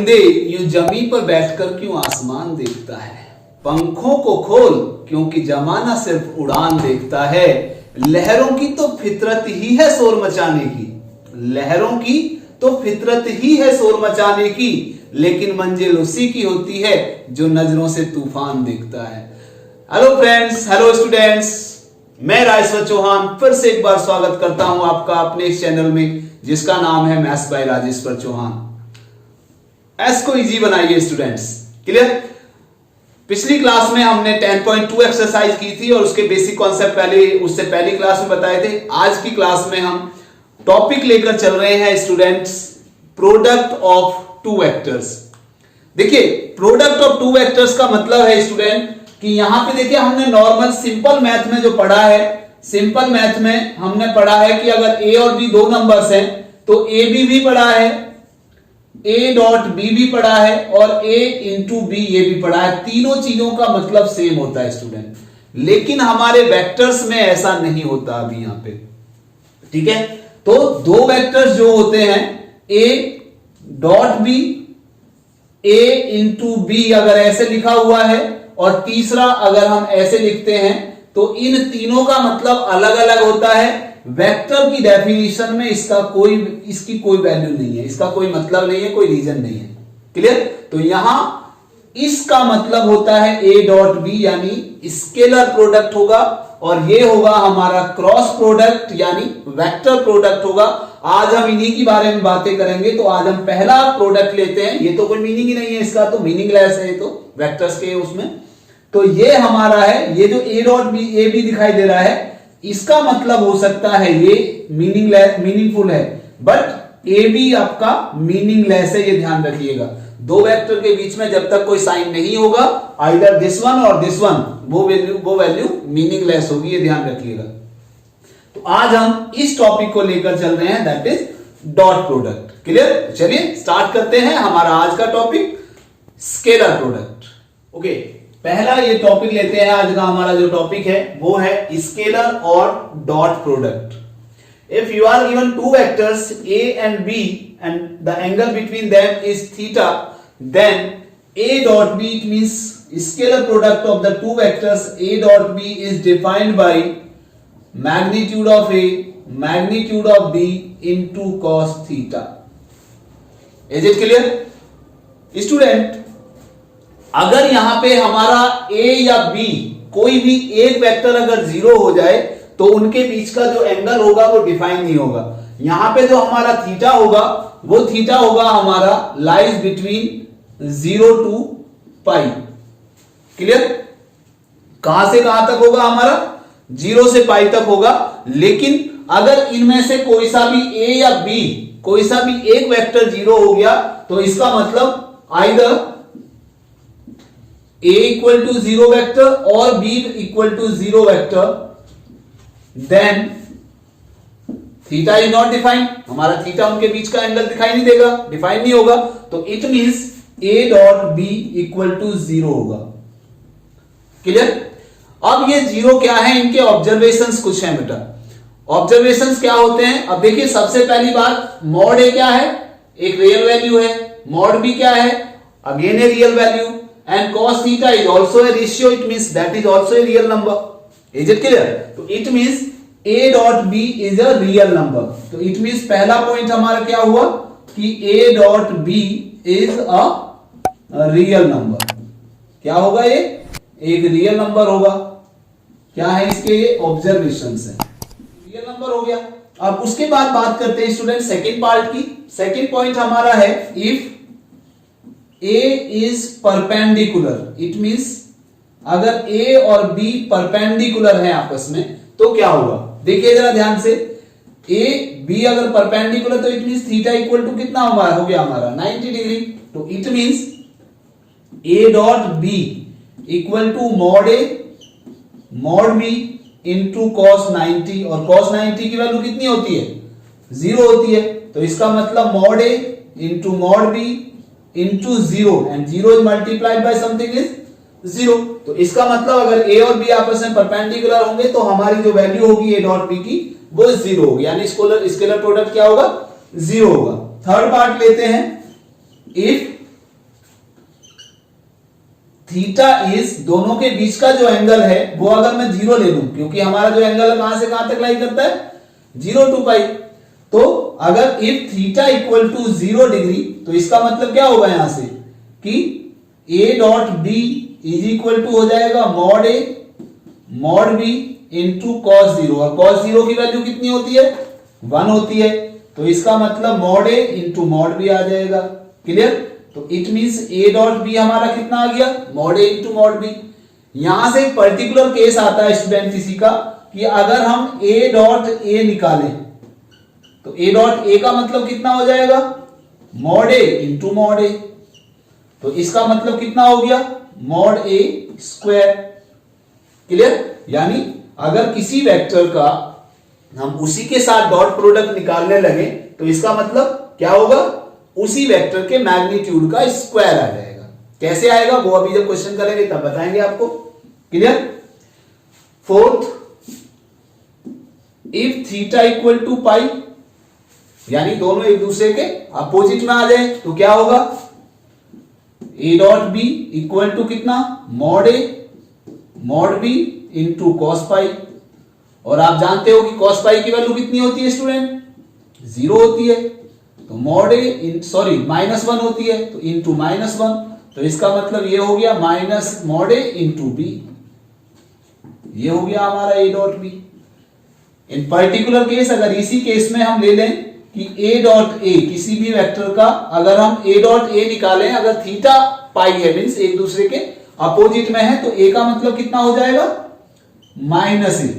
परिंदे यूं जमी पर बैठकर क्यों आसमान देखता है। पंखों को खोल क्योंकि जमाना सिर्फ उड़ान देखता है। लहरों की तो फितरत ही है शोर मचाने की, लहरों की तो फितरत ही है शोर मचाने की, लेकिन मंजिल उसी की होती है जो नजरों से तूफान देखता है। हेलो फ्रेंड्स, हेलो स्टूडेंट्स, मैं राजेश्वर चौहान फिर से एक बार स्वागत करता हूं आपका अपने इस चैनल में जिसका नाम है मैथ्स बाय राजेश्वर चौहान। एस को इजी बनाइए स्टूडेंट्स, क्लियर। पिछली क्लास में हमने 10.2 एक्सरसाइज की थी और उसके बेसिक कॉन्सेप्ट उससे पहली क्लास में बताए थे। आज की क्लास में हम टॉपिक लेकर चल रहे हैं students, product of two vectors. देखिए, प्रोडक्ट ऑफ टू वेक्टर्स का मतलब है स्टूडेंट कि यहां पे देखिए हमने नॉर्मल सिंपल मैथ में जो पढ़ा है, सिंपल मैथ में हमने पढ़ा है कि अगर ए और बी दो नंबर्स हैं तो ए बी भी पढ़ा है, ए डॉट बी भी पढ़ा है और ए इंटू बी ये भी पढ़ा है। तीनों चीजों का मतलब सेम होता है स्टूडेंट, लेकिन हमारे वेक्टर्स में ऐसा नहीं होता अभी यहां पे, ठीक है। तो दो वेक्टर्स जो होते हैं A dot B, A into B अगर ऐसे लिखा हुआ है और तीसरा अगर हम ऐसे लिखते हैं तो इन तीनों का मतलब अलग अलग होता है। वेक्टर की डेफिनेशन में इसकी कोई वैल्यू नहीं है, इसका कोई मतलब नहीं है, कोई रीजन नहीं है, क्लियर। तो यहां इसका मतलब होता है ए डॉट बी यानी स्केलर प्रोडक्ट होगा और ये होगा हमारा क्रॉस प्रोडक्ट यानी वेक्टर प्रोडक्ट होगा। आज हम इन्हीं के बारे में बातें करेंगे। तो आज हम पहला प्रोडक्ट लेते हैं। ये तो कोई मीनिंग ही नहीं है इसका, तो मीनिंगलेस है ये तो वेक्टर्स के उसमें। तो ये हमारा है, ये जो A dot B A B दिखाई दे रहा है इसका मतलब हो सकता है ये मीनिंगफुल है, बट ए बी आपका मीनिंगलेस है, ये ध्यान रखिएगा। दो वेक्टर के बीच में जब तक कोई साइन नहीं होगा, आइदर दिस वन और दिस वन, वो वैल्यू मीनिंगलेस होगी, ये ध्यान रखिएगा। तो आज हम इस टॉपिक को लेकर चल रहे हैं, that is dot product, clear. चलिए स्टार्ट करते हैं हमारा आज का टॉपिक, स्केलर प्रोडक्ट। ओके, पहला ये टॉपिक लेते हैं। आज का हमारा जो टॉपिक है वो है स्केलर और dot product. If you are given two vectors a and b and the angle between them is theta, then a dot b, it means scalar product of the two vectors a dot b is defined by magnitude of a magnitude of b into cos theta. Is it clear student? अगर यहां पे हमारा a या b कोई भी एक vector अगर zero हो जाए तो उनके बीच का जो एंगल होगा वो डिफाइन नहीं होगा। यहां पे जो हमारा थीटा होगा वो थीटा होगा हमारा lies between 0 to pi, clear. कहां से कहां तक होगा हमारा, 0 से पाई तक होगा। लेकिन अगर इनमें से कोई सा भी a या b, कोई सा भी एक वेक्टर जीरो हो गया तो इसका मतलब either a equal to 0 vector or b equal to 0 vector, then theta is not defined। हमारा थीटा उनके बीच का एंगल दिखाई नहीं देगा, डिफाइन नहीं होगा। तो it means a dot b equal to 0 होगा, क्लियर। अब ये जीरो क्या है, इनके ऑब्जर्वेशंस कुछ हैं बेटा। ऑब्जर्वेशंस क्या होते हैं, अब देखिए सबसे पहली बात, मॉड a क्या है, एक रियल वैल्यू है। मॉड b क्या है, again a real value. And cos theta is also a ratio, it means that is also a real number. Is it clear? तो it means a dot b is a real number. तो it means पहला point हमारा क्या हुआ कि a dot b is a real number। क्या होगा, ये एक रियल नंबर होगा। क्या है इसके, ये ऑब्जर्वेशंस है, रियल नंबर हो गया। अब उसके बाद बात करते हैं स्टूडेंट सेकेंड पार्ट की। सेकेंड पॉइंट हमारा है if A is perpendicular, it means अगर A और B परपेंडिकुलर है आपस में तो क्या होगा, देखिए जरा ध्यान से। A B अगर परपेंडिकुलर तो it means theta equal to कितना हो गया हमारा 90 डिग्री। तो it means A dot B equal to mod A mod B into cos 90, और कॉस 90 की वैल्यू कितनी होती है, 0 होती है। तो इसका मतलब mod A into mod B into 0 and 0 is multiplied by something is 0। तो इसका मतलब अगर a और b आपस में परपेंडिकुलर होंगे तो हमारी जो वैल्यू होगी a डॉट b की वो 0 होगी, यानी स्केलर प्रोडक्ट क्या होगा, 0 होगा। थर्ड पार्ट लेते हैं, इफ थीटा इज, दोनों के बीच का जो एंगल है वो अगर मैं 0 ले लूं, क्योंकि हमारा जो एंगल है कहां से कहां तक लाई करता है, 0 to पाई। तो अगर if theta equal to 0 degree, तो इसका मतलब क्या होगा यहां से कि a dot B is equal to हो जाएगा mod a mod b into cos 0, और कॉस 0 की वैल्यू कितनी होती है, 1 होती है। तो इसका मतलब mod a into mod b आ जाएगा। क्लियर? तो it means a dot b हमारा कितना आ गया, mod a into mod b। यहां से एक पर्टिकुलर केस आता है स्टूडेंट इसी का, कि अगर हम a डॉट a निकालें तो a डॉट a का मतलब कितना हो जाएगा, mod a into mod a। तो इसका मतलब कितना हो गया, मॉड a स्क्वायर। क्लियर? यानी अगर किसी वेक्टर का हम उसी के साथ डॉट प्रोडक्ट निकालने लगे तो इसका मतलब क्या होगा, उसी वेक्टर के मैग्नीट्यूड का स्क्वायर आ जाएगा। कैसे आएगा वो अभी जब क्वेश्चन करेंगे तब बताएंगे आपको। Clear? Fourth, if theta equal to pi, यानी दोनों एक दूसरे के अपोजिट में आ जाए तो क्या होगा, a dot B equal to कितना, mod a mod b into cos pi. और आप जानते हो कि कॉस पाई की वैल्यू कितनी होती है स्टूडेंट, 0 होती है। तो मॉड a सॉरी -1 होती है, तो इंटू -1। तो इसका मतलब ये हो गया minus mod a into B, ये हो गया हमारा a dot B. In particular case अगर इसी केस में हम ले लें कि a डॉट a, किसी भी वेक्टर का अगर हम a डॉट a निकालें, अगर थीटा पाई है मींस एक दूसरे के अपोजिट में है, तो a का मतलब कितना हो जाएगा, -a।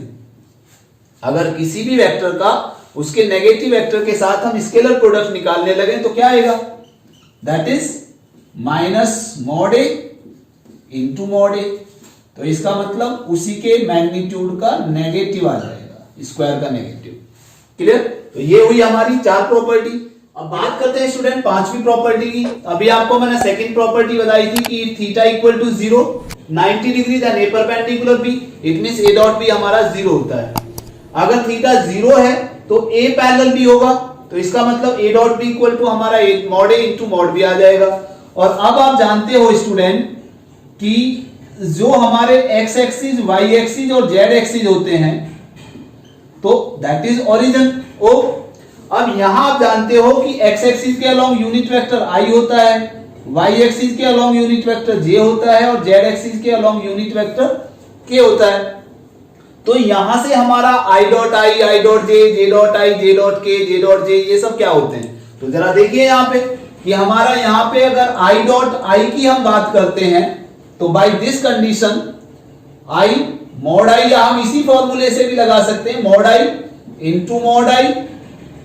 अगर किसी भी वेक्टर का उसके नेगेटिव वेक्टर के साथ हम स्केलर प्रोडक्ट निकालने लगे तो क्या आएगा, that is minus mod a into mod a। तो इसका मतलब उसी के मैग्नीट्यूड का नेगेटिव आ जाएगा, स्क्वायर का नेगेटिव। क्लियर? तो ये हुई हमारी 4 प्रॉपर्टी। अब बात करते हैं स्टूडेंट 5वीं प्रॉपर्टी की। अभी आपको मैंने सेकंड प्रॉपर्टी बताई थी कि theta equal to 0 90 degree then A perpendicular B, it means A dot B हमारा 0 होता है। अगर थीटा 0 है तो ए पैरेलल बी होगा, तो इसका मतलब A dot B equal to हमारा mod A into mod B आ जाएगा। और अब आप जानते हो स्टूडेंट कि जो हमारे एक्स एक्सिस, वाई एक्सिस और जेड एक्सिस होते हैं, तो दैट इज ओरिजिन ओ। अब यहां आप जानते हो कि एक्स एक्सिस के अलोंग यूनिट वेक्टर आई होता है, वाई एक्सिस के अलोंग यूनिट वेक्टर जे होता है, और जेड एक्सिस के अलोंग यूनिट वेक्टर के होता है। तो यहां से हमारा आई dot I, I dot J dot I, J dot के, जे डॉट जे, ये सब क्या होते हैं। तो जरा देखिए यहां पे कि हमारा यहां पे अगर आई डॉट आई की हम बात करते हैं तो by this condition I mod I, या हम इसी फॉर्मूले से भी लगा सकते हैं, mod I into mod I,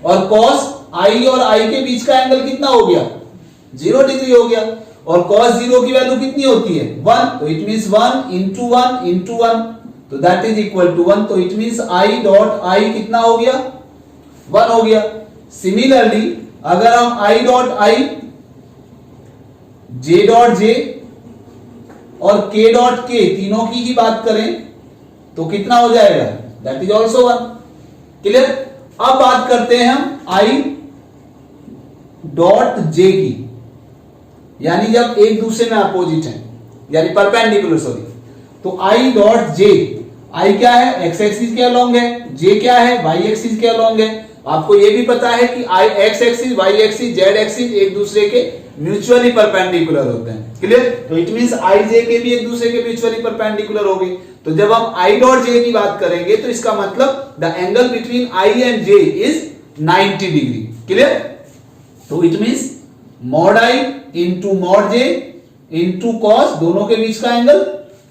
और कॉस आई और आई के बीच का एंगल कितना हो गया, 0 डिग्री हो गया। और कॉस 0 की वैल्यू कितनी होती है, 1, तो इट मींस 1 इंटू 1 इंटू 1, तो दैट इज इक्वल टू 1। तो it means I dot I कितना हो गया, 1 हो गया। सिमिलरली अगर हम आई डॉट आई, जे डॉट जे और के डॉट के तीनों की ही बात करें तो कितना हो जाएगा, दैट इज ऑल्सो 1। क्लियर? अब बात करते हैं हम आई डॉट जे की, यानी जब एक दूसरे में अपोजिट है, यानी परपेंडिकुलर, सॉरी। तो आई डॉट जे, आई क्या है, एक्स एक्सिस के अलोंग है, जे क्या है, वाई एक्सिस के अलोंग है। आपको यह भी पता है कि i x axis, y axis, z axis एक दूसरे के म्यूचुअली परपेंडिकुलर होते हैं। क्लियर? तो इट मींस आई जे के भी एक दूसरे के म्यूचुअली परपेंडिकुलर हो गए। तो जब हम आई डॉट जे की बात करेंगे तो इसका मतलब the angle between i and j is 90 degree. Clear? तो it means mod I into mod j into cos, दोनों के बीच का एंगल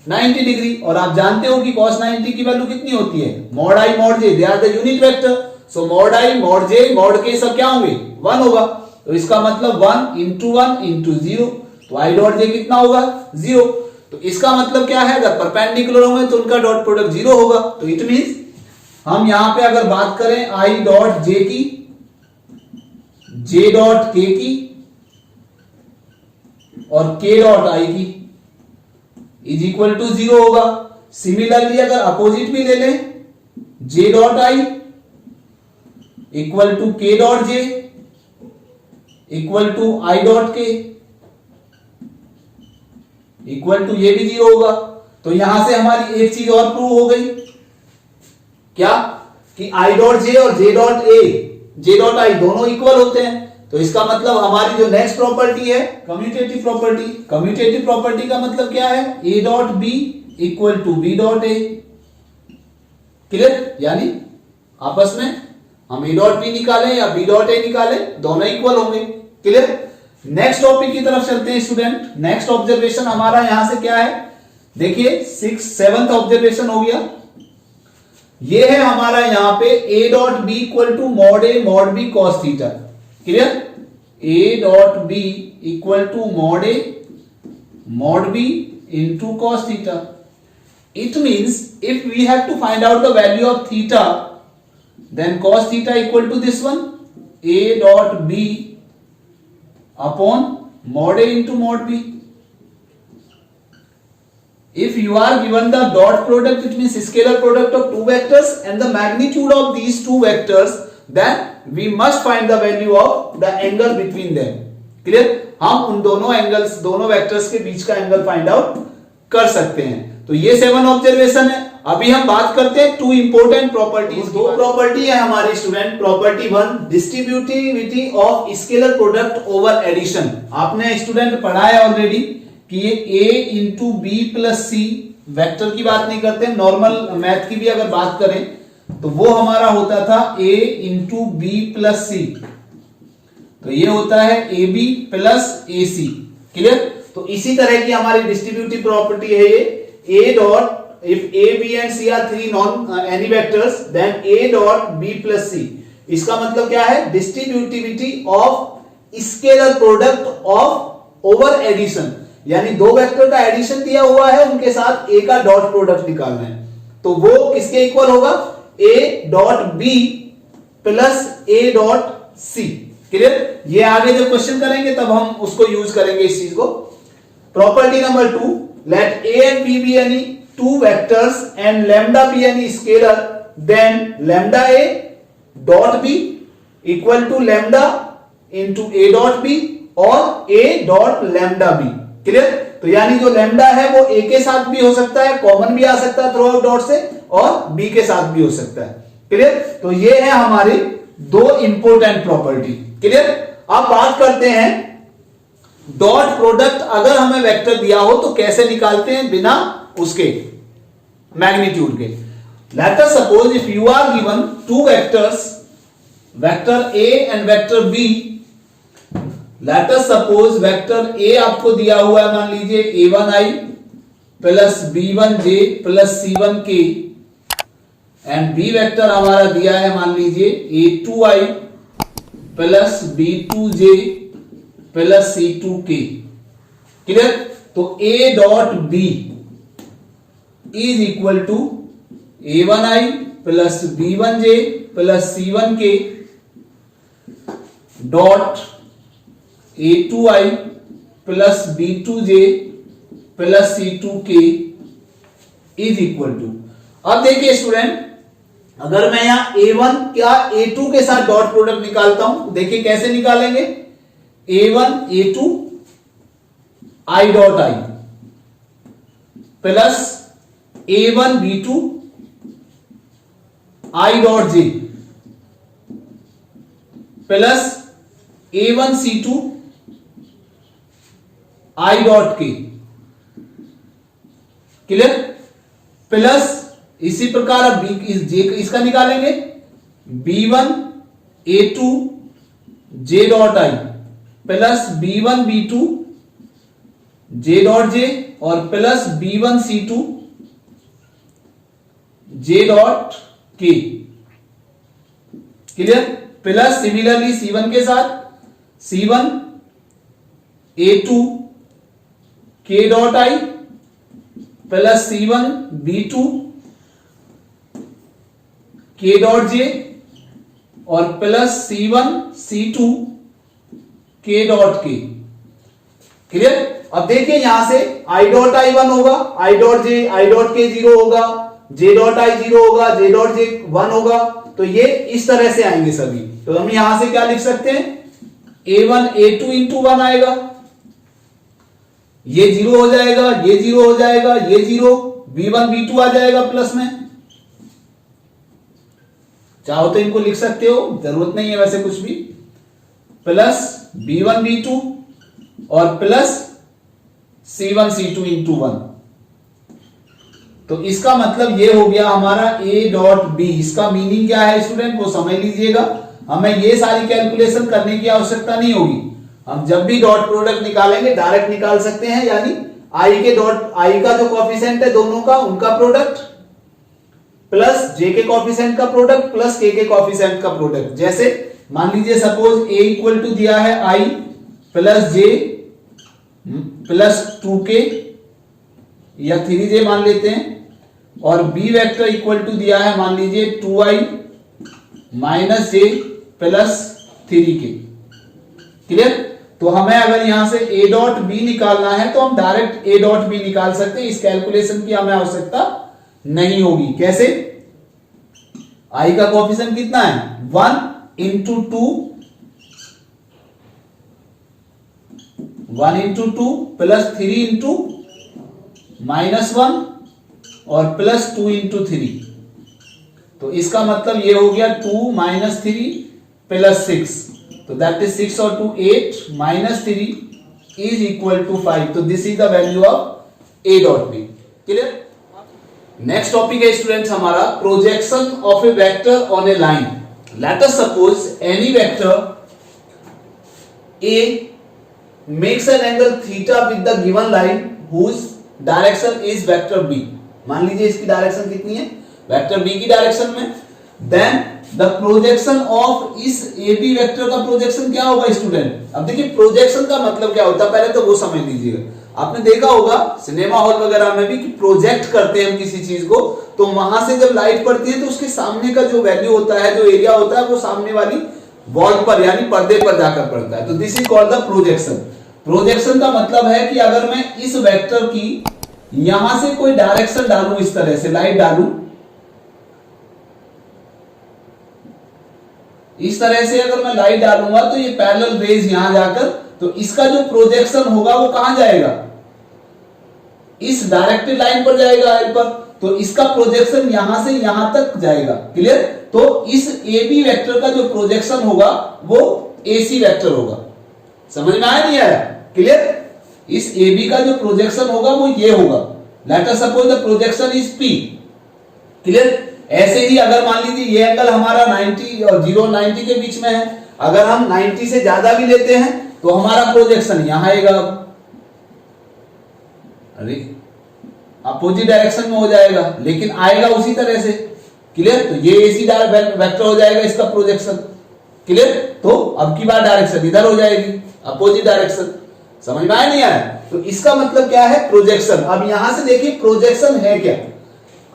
90 डिग्री। और आप जानते हो कि cos 90 की वैल्यू कितनी होती है, mod I mod J, they are the unit vector. So mod I mod J mod K सब क्या होंगे, 1 होगा। तो इसका मतलब 1 इंटू 1 इंटू 0, तो आई डॉट जे कितना होगा, 0। तो इसका मतलब क्या है, अगर परपेंडिकुलर होंगे तो उनका डॉट प्रोडक्ट 0 होगा। तो इट मींस हम यहां पे अगर बात करें आई डॉट जे की, जे डॉट के की और के डॉट आई की इज इक्वल टू 0 होगा। सिमिलरली अगर अपोजिट भी ले लें, j dot i equal to k dot j equal to i dot k equal to ये भी 0 होगा। तो यहां से हमारी एक चीज और प्रूव हो गई, क्या कि आई डॉट जे और जे डॉट आई दोनों इक्वल होते हैं। तो इसका मतलब हमारी जो नेक्स्ट प्रॉपर्टी है कम्यूटेटिव प्रॉपर्टी, कम्यूटेटिव प्रॉपर्टी का मतलब क्या है, A dot B equal to B dot A. Clear, यानी आपस में हम ए डॉट बी निकालें या बी डॉट ए निकालें, दोनों इक्वल होंगे। क्लियर, नेक्स्ट टॉपिक की तरफ चलते हैं स्टूडेंट। नेक्स्ट ऑब्जर्वेशन हमारा यहां से क्या है, देखिए 7th ऑब्जर्वेशन हो गया। ये है हमारा यहां पे A dot B equal to mod A mod B cos theta. Clear, A dot B equal to mod A mod B into cos theta. It means if we have to find out the value of theta, then cos theta equal to this one, a dot b upon mod a into mod b. If you are given the dot product, it means scalar product of two vectors and the magnitude of these two vectors, then we must find the value of the angle between them. Clear? हम उन दोनों angles, दोनों vectors के बीच का angle find out कर सकते हैं। तो ये 7 ऑब्जर्वेशन है। अभी हम बात करते हैं 2 इंपोर्टेंट प्रॉपर्टीज। दो प्रॉपर्टी है हमारे student. Property 1, distributivity of scalar product over addition. आपने स्टूडेंट पढ़ा है ऑलरेडी कि ये a into B plus C, vector की बात नहीं करते, नॉर्मल मैथ की भी अगर बात करें तो वो हमारा होता था a into B plus C, तो ये होता है A B plus A C. क्लियर, तो इसी तरह की हमारी डिस्ट्रीब्यूटिव प्रॉपर्टी है ये a dot, if a b and c are three any vectors, then a dot b plus c। इसका मतलब क्या है, distributivity of scalar product of over addition, यानी दो वेक्टर का एडिशन दिया हुआ है, उनके साथ a का डॉट प्रोडक्ट निकालना है, तो वो किसके इक्वल होगा, a dot b plus a dot c। Clear, ये आगे जब क्वेश्चन करेंगे तब हम उसको यूज करेंगे इस चीज को। Property number 2, let a and b be any two vectors and lambda be any scalar, then lambda a dot b equal to lambda into a dot b और a dot lambda b। Clear, तो यानी जो lambda है वो a के साथ भी हो सकता है, कॉमन भी आ सकता है थ्रू आउट डॉट से, और b के साथ भी हो सकता है। क्लियर, तो ये है हमारी 2 इंपोर्टेंट प्रॉपर्टी। क्लियर, अब बात करते हैं डॉट प्रोडक्ट अगर हमें वेक्टर दिया हो तो कैसे निकालते हैं बिना उसके मैग्नीट्यूड के। Let us suppose if you are given 2 vectors, vector a and vector b। Let us suppose vector a आपको दिया हुआ है, मान लीजिए a1i plus b1j plus c1k, and b vector हमारा दिया है मान लीजिए a2i plus b2j plus c2k। Clear, तो a dot b is equal to a1i plus b1j plus c1k dot a2i plus b2j plus c2k is equal to. अब देखिए student, अगर मैं यहां a1 या a2 के साथ डॉट प्रोडक्ट निकालता हूं, देखिए कैसे निकालेंगे, a1 a2 i dot i plus a1 b2 i dot j plus a1 c2 i dot k। Clear, plus इसी प्रकार अब इसका निकालेंगे b1 a2 j dot i plus b1 b2 j dot j और plus b1 c2 j dot k। Clear, plus similarly c1 के साथ c1 a2 k dot i plus c1 b2 k dot j और plus c1 c2 k dot k। Clear, अब देखिए यहां से i dot i 1 होगा, i dot k 0 होगा, j dot i 0 होगा, j डॉट j 1 होगा, तो ये इस तरह से आएंगे सभी। तो हम यहां से क्या लिख सकते हैं, a1 a2 इंटू 1 आएगा, ये जीरो हो जाएगा, ये जीरो हो जाएगा, ये जीरो, v1 v2 आ जाएगा प्लस में। चाहो तो इनको लिख सकते हो, जरूरत नहीं है वैसे कुछ भी, प्लस b1 b2 और प्लस c1 c2 इंटू 1। तो इसका मतलब ये हो गया हमारा a डॉट b। इसका मीनिंग क्या है स्टूडेंट, वो समझ लीजिएगा। हमें ये सारी कैलकुलेशन करने की आवश्यकता नहीं होगी। हम जब भी डॉट प्रोडक्ट निकालेंगे डायरेक्ट निकाल सकते हैं, यानी i का जो कॉफिशिएंट है दोनों का, उनका प्रोडक्ट प्लस j के कॉफिशिएंट का प्रोडक्ट प्लस k के कॉफिशिएंट का प्रोडक्ट। जैसे मान लीजिए सपोज a इक्वल टू दिया है i plus j plus 2k या 3j मान लेते हैं, और b वेक्टर इक्वल टू दिया है मान लीजिए 2i minus j plus 3k। Clear? तो हमें अगर यहां से a डॉट b निकालना है तो हम डायरेक्ट a डॉट b निकाल सकते हैं, इस कैलकुलेशन की हमें आवश्यकता नहीं होगी। कैसे? i का कोएफिशिएंट कितना है 1 into 2, 1 into 2 plus 3 into minus 1 और प्लस 2 इंटू 3। तो इसका मतलब ये हो गया 2 माइनस 3 प्लस 6, तो दैट इज 6 और 2 8 माइनस 3 इज इक्वल टू 5। तो this is the value of a dot b। Clear? Next topic है स्टूडेंट्स हमारा projection of a vector on a line. Let us suppose any vector a makes an angle theta with the given line whose direction is vector b। मान लीजिए इसकी direction कितनी है, vector b की direction में। Then the projection of इस AB vector का projection क्या होगा स्टूडेंट? अब देखिए प्रोजेक्शन का मतलब क्या होता है पहले तो वो समझ लीजिएगा। आपने देखा होगा सिनेमा हॉल वगैरह में भी कि प्रोजेक्ट करते हैं हम किसी चीज को, तो वहां से जब लाइट पड़ती है तो उसके सामने का जो वैल्यू होता है, जो एरिया होता है, वो सामने वाली वॉल पर यानी पर्दे पर जाकर पड़ता है। तो this is called the projection. Projection का मतलब है कि अगर मैं इस वेक्टर की यहां से कोई डायरेक्शन डालूं, इस तरह से लाइट डालूं, इस तरह से अगर मैं लाइट डालूंगा तो ये पैरेलल रेज यहां जाकर, तो इसका जो प्रोजेक्शन होगा वो कहां जाएगा, इस डायरेक्टेड लाइन पर जाएगा एल पर। तो इसका प्रोजेक्शन यहां से यहां तक जाएगा। क्लियर? तो इस AB वेक्टर का जो प्रोजेक्शन होगा वो AC वेक्टर होगा। समझ में आया नहीं आया? क्लियर? इस AB का जो प्रोजेक्शन होगा वो ये होगा। Late us suppose the projection is P। Clear? ऐसे ही अगर मान लीजिए ये एंगल हमारा 90 और 0 90 के बीच में है, अगर हम 90 से ज्यादा भी लेते हैं तो हमारा प्रोजेक्शन यहां आएगा, अरे अपोजिट डायरेक्शन में हो जाएगा, लेकिन आएगा उसी तरह से। क्लियर? तो ये AC वेक्टर हो जाएगा इसका प्रोजेक्शन। क्लियर? तो अब की बार डायरेक्शन इधर हो जाएगी, अपोजिट डायरेक्शन। समझ में आया नहीं आया? तो इसका मतलब क्या है, प्रोजेक्शन। अब यहां से देखिए प्रोजेक्शन है क्या।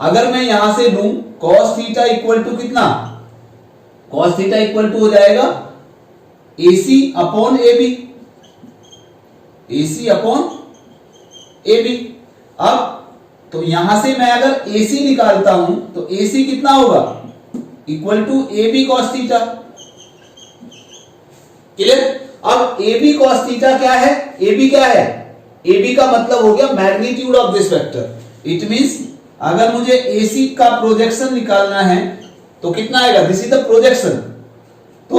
अगर मैं यहां से लूं cos थीटा इक्वल टू कितना, cos थीटा इक्वल टू हो जाएगा AC upon AB, AC upon AB। अब तो यहां से मैं अगर AC निकालता हूं तो AC कितना होगा, equal to AB cos theta. Clear? अब AB cos थीटा क्या है, AB क्या है, AB का मतलब हो गया magnitude of this vector. It means अगर मुझे AC का प्रोजेक्शन निकालना है तो कितना आएगा, दिस इज द प्रोजेक्शन, तो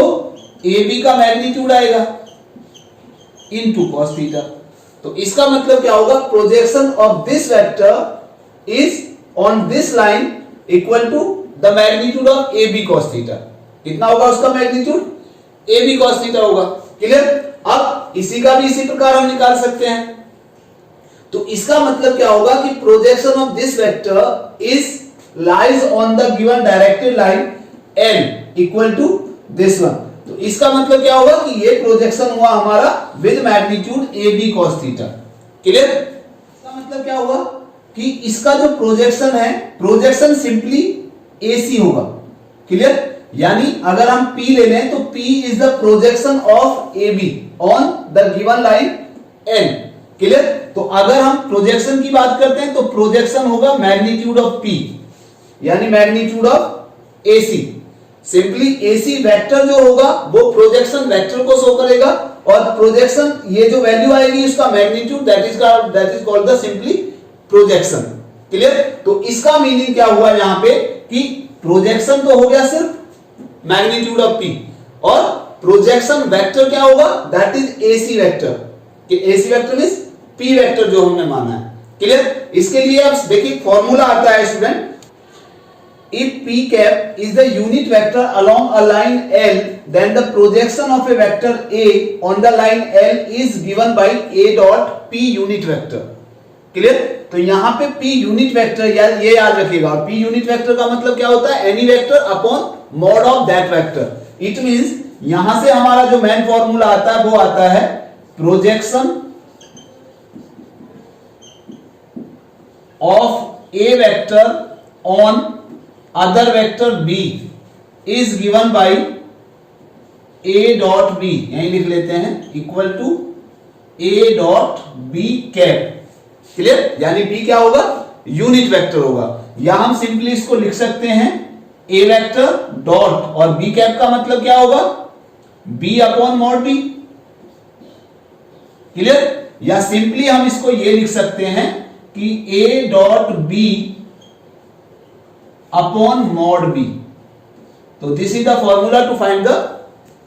AB का मैग्नीट्यूड आएगा इनटू cos थीटा। तो इसका मतलब क्या होगा, projection of this vector is on this line equal to the magnitude of AB cos theta. कितना होगा उसका मैग्नीट्यूड, AB cos थीटा होगा। क्लियर? अब इसी का भी इसी प्रकार हम निकाल सकते हैं। तो इसका मतलब क्या होगा कि projection of this vector is lies on the given directed line L equal to this one. तो इसका मतलब क्या होगा कि ये प्रोजेक्शन हुआ हमारा with magnitude AB cos theta. Clear? इसका मतलब क्या होगा कि इसका जो प्रोजेक्शन है, प्रोजेक्शन सिंपली AC होगा। क्लियर? यानी अगर हम P ले लें तो P is the projection of AB on the given line L। Clear? तो अगर हम प्रोजेक्शन की बात करते हैं तो प्रोजेक्शन होगा मैग्नीट्यूड ऑफ P यानी magnitude of AC। Simply AC vector जो होगा वो प्रोजेक्शन वेक्टर को शो करेगा और प्रोजेक्शन ये जो वैल्यू आएगी उसका magnitude, that is called the simply projection. Clear? तो इसका मीनिंग क्या हुआ यहां पे कि प्रोजेक्शन तो हो गया सिर्फ मैग्नीट्यूड ऑफ P, और प्रोजेक्शन वेक्टर क्या होगा, दैट इज AC वेक्टर, कि AC vector means P vector जो हमने माना है। क्लियर? इसके लिए अब देखिए फॉर्मूला आता है student, if P cap is the unit vector along a line L, then the projection of a vector A on the line L is given by A dot P unit vector। Clear? तो यहां पे P unit vector ये याद रखिएगा, और P unit vector का मतलब क्या होता है, any vector upon mod of that vector. It means यहां से हमारा जो मेन फॉर्मूला आता है वो आता है projection of a vector on other vector B is given by A dot B, यही लिख लेते हैं, equal to A dot B cap. Clear? यानी B क्या होगा, यूनिट वेक्टर होगा, या हम सिंपली इसको लिख सकते हैं A वेक्टर डॉट, और B कैप का मतलब क्या होगा, B upon mod B। Clear? या सिंपली हम इसको ये लिख सकते हैं कि A dot B upon mod B। तो this is the formula to find the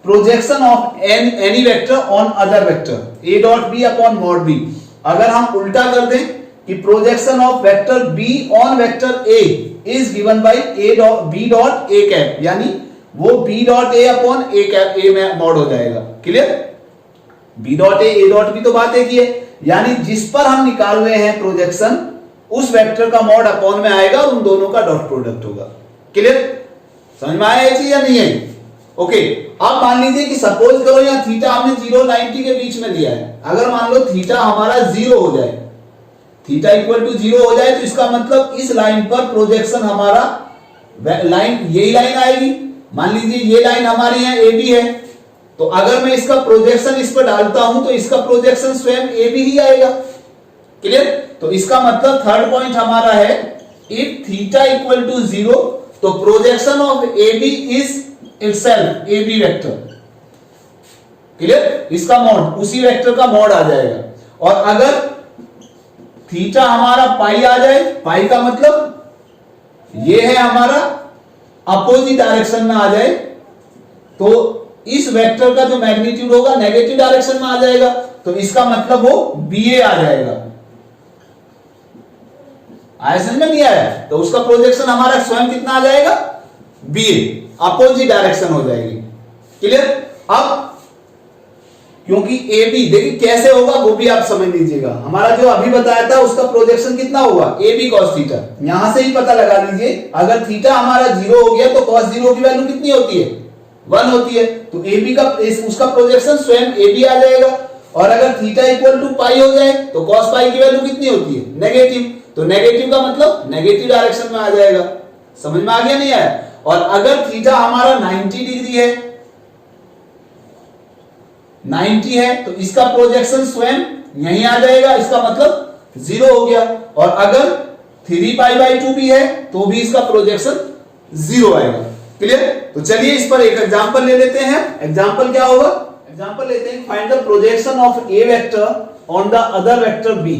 projection of any vector on other vector, A dot B upon mod B। अगर हम उल्टा कर दें कि projection of vector B on vector A is given bye B dot A cap, यानी वो B dot A upon A cap, A में mod हो जाएगा। Clear? B dot A dot B तो बात एक ही है, यानी जिस पर हम निकाल रहे हैं प्रोजेक्शन उस वेक्टर का मॉड अपॉन में आएगा और उन दोनों का डॉट प्रोडक्ट होगा। क्लियर? समझ में आया ये चीज या नहीं है? ओके, अब मान लीजिए कि सपोज करो यहाँ थीटा हमने 0 90 के बीच में दिया है, अगर मान लो थीटा हमारा 0 हो जाए, थीटा इक्वल टू 0 हो जाए, तो इसका मतलब इस लाइन पर प्रोजेक्शन हमारा लाइन, यही लाइन आएगी। मान लीजिए ये लाइन हमारी यहाँ AB है, तो अगर मैं इसका प्रोजेक्शन इस पर डालता हूं तो इसका प्रोजेक्शन स्वयं AB ही आएगा। क्लियर? तो इसका मतलब थर्ड पॉइंट हमारा है, इफ थीटा इक्वल टू 0 तो projection of AB is itself AB vector. Clear? इसका मॉड उसी वेक्टर का मॉड आ जाएगा। और अगर थीटा हमारा पाई आ जाए, पाई का मतलब ये है हमारा अपोजिट डायरेक्शन में आ जाए, तो इस वेक्टर का जो मैग्नीट्यूड होगा नेगेटिव डायरेक्शन में आ जाएगा, तो इसका मतलब वो BA आ जाएगा। आया समझ में नहीं आया? तो उसका प्रोजेक्शन हमारा स्वयं कितना आ जाएगा, BA, अपोजिट डायरेक्शन हो जाएगी। क्लियर? अब क्योंकि AB देखिए कैसे होगा वो भी आप समझ लीजिएगा, हमारा जो अभी बताया था उसका प्रोजेक्शन कितना होगा, AB cos थीटा। यहां से ही पता लगा लीजिए, अगर थीटा हमारा 0 हो गया तो cos 0 की वैल्यू कितनी होती है, 1 होती है, तो AB का उसका प्रोजेक्शन स्वयं AB आ जाएगा। और अगर थीटा इक्वल टू पाई हो जाए तो cos पाई की वैल्यू कितनी होती है, नेगेटिव, तो नेगेटिव का मतलब नेगेटिव डायरेक्शन में आ जाएगा। समझ में आ गया नहीं आया? और अगर थीटा हमारा 90 डिग्री है, 90 है, तो इसका प्रोजेक्शन स्वयं यहीं आ जाएगा, इसका मतलब 0 हो गया। और अगर 3 पाई बाई 2 भी है तो भी इसका प्रोजेक्शन 0 आएगा। क्लियर? तो चलिए इस पर एक एग्जांपल ले लेते हैं। एग्जांपल क्या होगा, एग्जांपल लेते हैं, find the projection of A vector on the other vector B।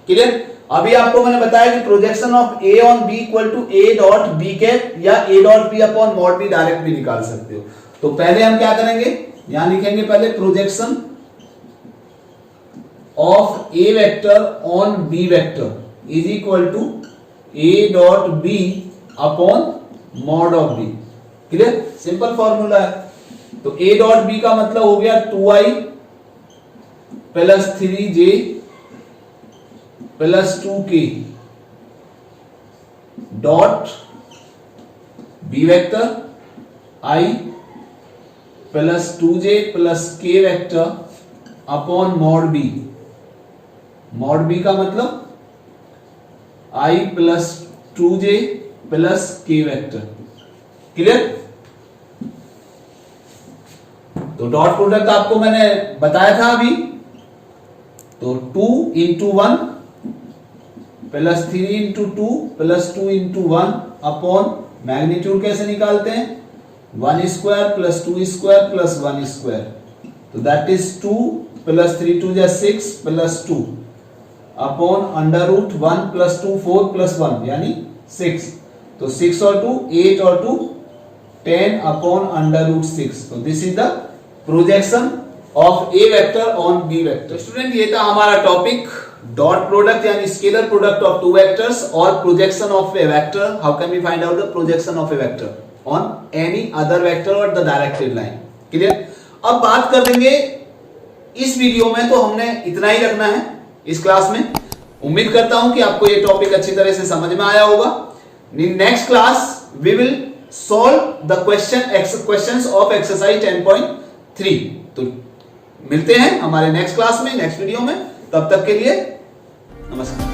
Clear? अभी आपको मैंने बताया कि projection of A on B equal to A dot B cap या A dot B upon mod B direct भी निकाल सकते हो। तो पहले हम क्या करेंगे, यहां लिखेंगे पहले projection of A vector on B vector is equal to A dot B upon mod of B। Clear? Simple formula है। तो A डॉट B का मतलब हो गया 2i plus 3j plus 2k dot B vector i plus 2j plus k vector upon mod B। Mod B का मतलब i plus 2j plus k vector. Clear? तो dot product आपको मैंने बताया था अभी, तो 2 into 1 plus 3 into 2 plus 2 into 1 upon magnitude कैसे निकालते हैं, 1 square plus 2 square plus 1 square. तो दैट इज 2 प्लस 3 2 जा 6 plus 2 upon under root 1 plus 2 4 plus 1 यानी 6। तो 6 और 2 8 और 2 10 अपॉन अंडर रूट 6। तो this is the projection of a vector on b vector. Student ये था हमारा टॉपिक डॉट प्रोडक्ट यानी scalar product of two vectors और projection of a vector. How can we find out the projection of a vector on any other vector और the directed line. Clear. अब बात कर देंगे इस वीडियो में, तो हमने इतना ही रखना है इस क्लास में। उम्मीद करता हूं कि आपको ये टॉपिक अच्छी तरह से समझ में आया होगा। Next class we will solve the questions of exercise 10.3। तो मिलते हैं हमारे नेक्स्ट क्लास में, नेक्स्ट वीडियो में। तब तक के लिए नमस्कार।